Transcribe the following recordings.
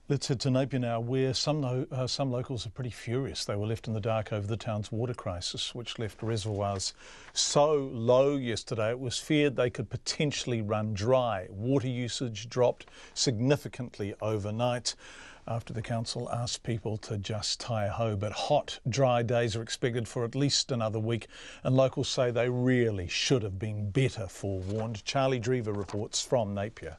Let's head to Napier now, where some locals are pretty furious. They were left in the dark over the town's water crisis, which left reservoirs so low yesterday it was feared they could potentially run dry. Water usage dropped significantly overnight after the council asked people to just tie ho. But hot, dry days are expected for at least another week, and locals say they really should have been better forewarned. Charlie Drever reports from Napier.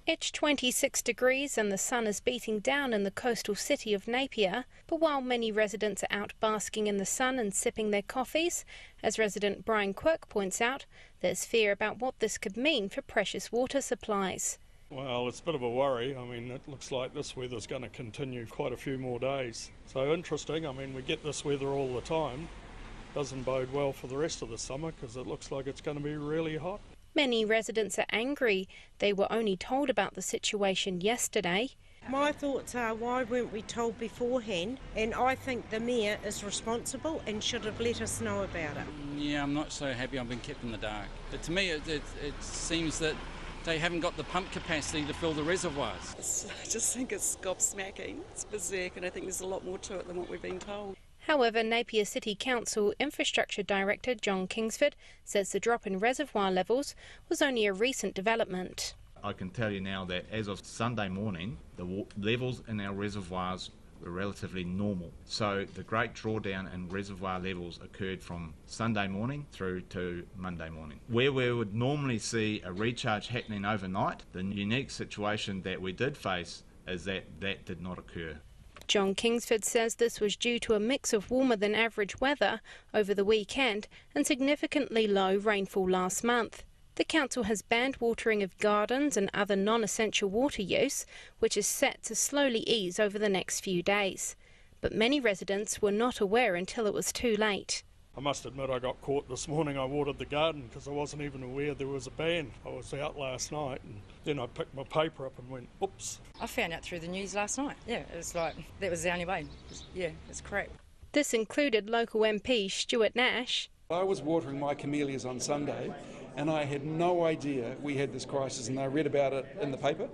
It's 26 degrees and the sun is beating down in the coastal city of Napier. But while many residents are out basking in the sun and sipping their coffees, as resident Brian Quirk points out, there's fear about what this could mean for precious water supplies. Well, it's a bit of a worry. I mean, it looks like this weather's going to continue quite a few more days. So interesting. I mean, we get this weather all the time. Doesn't bode well for the rest of the summer because it looks like it's going to be really hot. Many residents are angry. They were only told about the situation yesterday. My thoughts are, why weren't we told beforehand? And I think the Mayor is responsible and should have let us know about it. Yeah, I'm not so happy I've been kept in the dark. But to me, it seems that they haven't got the pump capacity to fill the reservoirs. I just think it's gobsmacking. It's berserk, and I think there's a lot more to it than what we've been told. However, Napier City Council Infrastructure Director John Kingsford says the drop in reservoir levels was only a recent development. I can tell you now that as of Sunday morning, the levels in our reservoirs were relatively normal. So the great drawdown in reservoir levels occurred from Sunday morning through to Monday morning. Where we would normally see a recharge happening overnight, the unique situation that we did face is that that did not occur. John Kingsford says this was due to a mix of warmer than average weather over the weekend and significantly low rainfall last month. The council has banned watering of gardens and other non-essential water use, which is set to slowly ease over the next few days. But many residents were not aware until it was too late. I must admit I got caught this morning. I watered the garden because I wasn't even aware there was a ban. I was out last night and then I picked my paper up and went, oops. I found out through the news last night. Yeah, it was like, that was the only way. Yeah, it's crap. This included local MP Stuart Nash. I was watering my camellias on Sunday and I had no idea we had this crisis, and I read about it in the paper.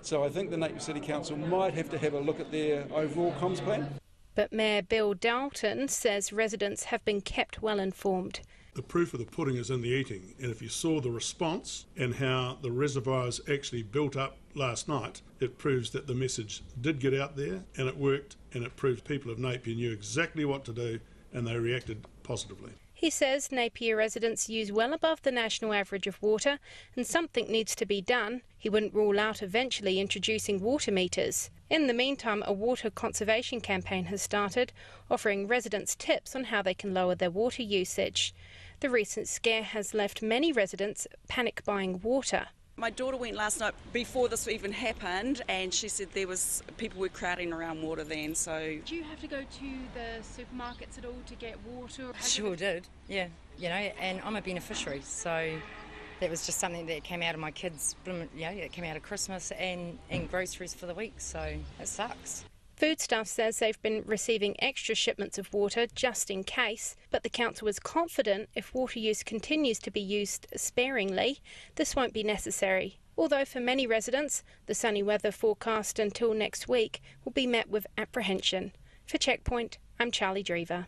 So I think the Napier City Council might have to have a look at their overall comms plan. But Mayor Bill Dalton says residents have been kept well informed. The proof of the pudding is in the eating, and if you saw the response and how the reservoirs actually built up last night, it proves that the message did get out there and it worked, and it proved people of Napier knew exactly what to do and they reacted positively. He says Napier residents use well above the national average of water and something needs to be done. He wouldn't rule out eventually introducing water meters. In the meantime, a water conservation campaign has started, offering residents tips on how they can lower their water usage. The recent scare has left many residents panic buying water. My daughter went last night before this even happened, and she said people were crowding around water then. So, do you have to go to the supermarkets at all to get water? Sure did, yeah. You know, and I'm a beneficiary, so that was just something that came out of my kids', it came out of Christmas and groceries for the week, so it sucks. Foodstuff says they've been receiving extra shipments of water just in case, but the council is confident if water use continues to be used sparingly, this won't be necessary. Although for many residents, the sunny weather forecast until next week will be met with apprehension. For Checkpoint, I'm Charlie Drever.